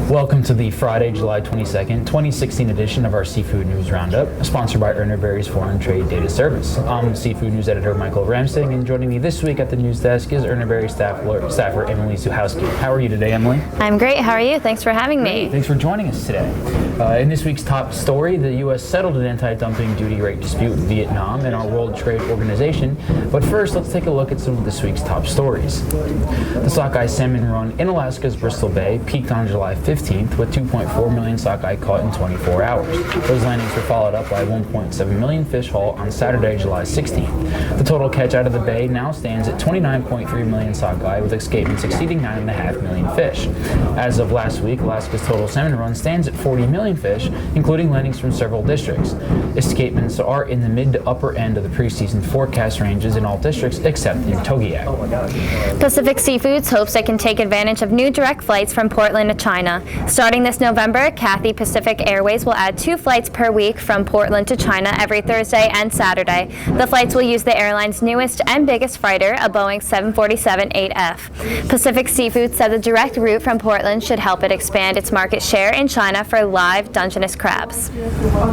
Welcome to the Friday, July 22nd, 2016 edition of our Seafood News Roundup, sponsored by Urner Berry's Foreign Trade Data Service. I'm Seafood News Editor Michael Ramsing, and joining me this week at the news desk is Urner Berry staffer Emily Suhowski. How are you today, Emily? I'm great. How are you? Thanks for having me. Thanks for joining us today. In this week's top story, the U.S. settled an anti-dumping duty rate dispute with Vietnam and our World Trade Organization. But first, let's take a look at some of this week's top stories. The sockeye salmon run in Alaska's Bristol Bay peaked on July 15th with 2.4 million sockeye caught in 24 hours. Those landings were followed up by 1.7 million fish haul on Saturday, July 16th. The total catch out of the bay now stands at 29.3 million sockeye, with escapements exceeding 9.5 million fish. As of last week, Alaska's total salmon run stands at 40 million fish, including landings from several districts. Escapements are in the mid to upper end of the preseason forecast ranges in all districts except in Togiak. Pacific Seafoods hopes it can take advantage of new direct flights from Portland to China. Starting this November, Cathay Pacific Airways will add 2 flights per week from Portland to China every Thursday and Saturday. The flights will use the airline's newest and biggest freighter, a Boeing 747-8F. Pacific Seafoods said the direct route from Portland should help it expand its market share in China for live Dungeness crabs.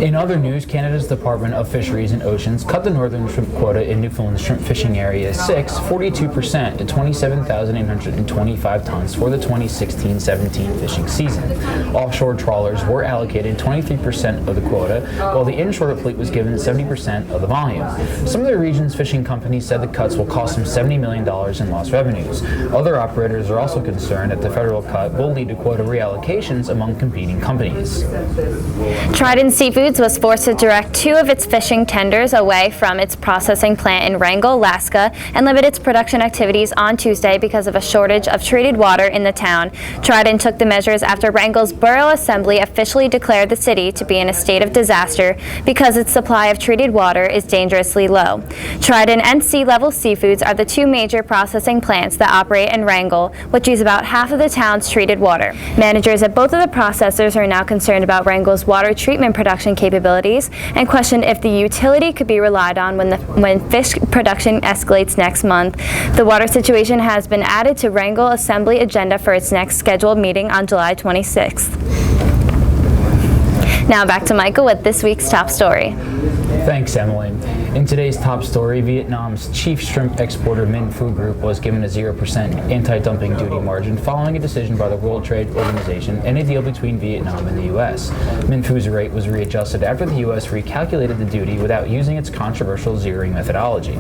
In other news, Canada's Department of Fisheries and Oceans cut the northern shrimp quota in Newfoundland Shrimp Fishing Area 6 42% to 27,825 tons for the 2016-17 fishing season. Offshore trawlers were allocated 23% of the quota, while the inshore fleet was given 70% of the volume. Some of the region's fishing companies said the cuts will cost them $70 million in lost revenues. Other operators are also concerned that the federal cut will lead to quota reallocations among competing companies. Trident Seafoods was forced to direct 2 of its fishing tenders away from its processing plant in Wrangell, Alaska, and limit its production activities on Tuesday because of a shortage of treated water in the town. Trident took the measures after Wrangell's Borough Assembly officially declared the city to be in a state of disaster because its supply of treated water is dangerously low. Trident and Sea Level Seafoods are the 2 major processing plants that operate in Wrangell, which use about half of the town's treated water. Managers at both of the processors are now concerned about Wrangell's water treatment production capabilities and question if the utility could be relied on when fish production escalates next month. The water situation has been added to Wrangell Assembly agenda for its next scheduled meeting on July 26th. Now back to Michael with this week's top story. Thanks, Emily. In today's top story, Vietnam's chief shrimp exporter Minh Phu Group was given a 0% anti-dumping duty margin following a decision by the World Trade Organization and a deal between Vietnam and the U.S. Minh Phu's rate was readjusted after the U.S. recalculated the duty without using its controversial zeroing methodology.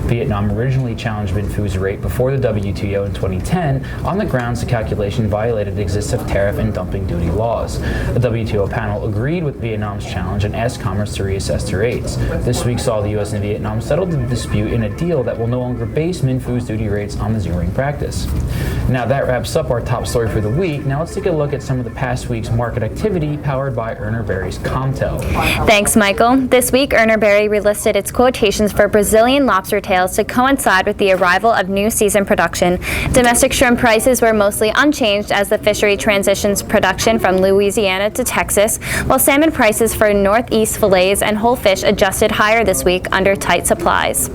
Vietnam originally challenged Minh Phu's rate before the WTO in 2010 on the grounds the calculation violated existing tariff and dumping duty laws. The WTO panel agreed with Vietnam's challenge and asked Commerce to reassess the rates. This week saw the U.S. and Vietnam settled the dispute in a deal that will no longer base Minh Phu's duty rates on the zeroing practice. Now that wraps up our top story for the week. Now let's take a look at some of the past week's market activity powered by Urner Berry's Comtel. Thanks, Michael. This week, Urner Berry relisted its quotations for Brazilian lobster tails to coincide with the arrival of new season production. Domestic shrimp prices were mostly unchanged as the fishery transitions production from Louisiana to Texas, while salmon prices for Northeast fillets and whole fish adjusted higher this week under tight supplies.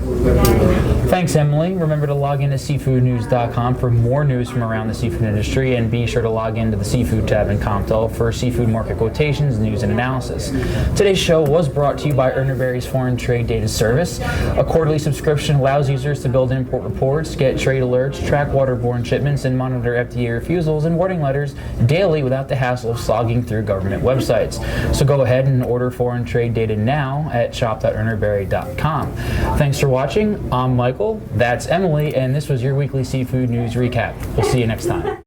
Thanks, Emily. Remember to log into seafoodnews.com for more news from around the seafood industry, and be sure to log into the Seafood tab in Comtel for seafood market quotations, news, and analysis. Today's show was brought to you by Urner Berry's Foreign Trade Data Service. A quarterly subscription allows users to build import reports, get trade alerts, track waterborne shipments, and monitor FDA refusals and warning letters daily without the hassle of slogging through government websites. So go ahead and order foreign trade data now at shop.urnerberry.com. Thanks for watching. I'm Michael. That's Emily, and this was your weekly seafood news recap. We'll see you next time.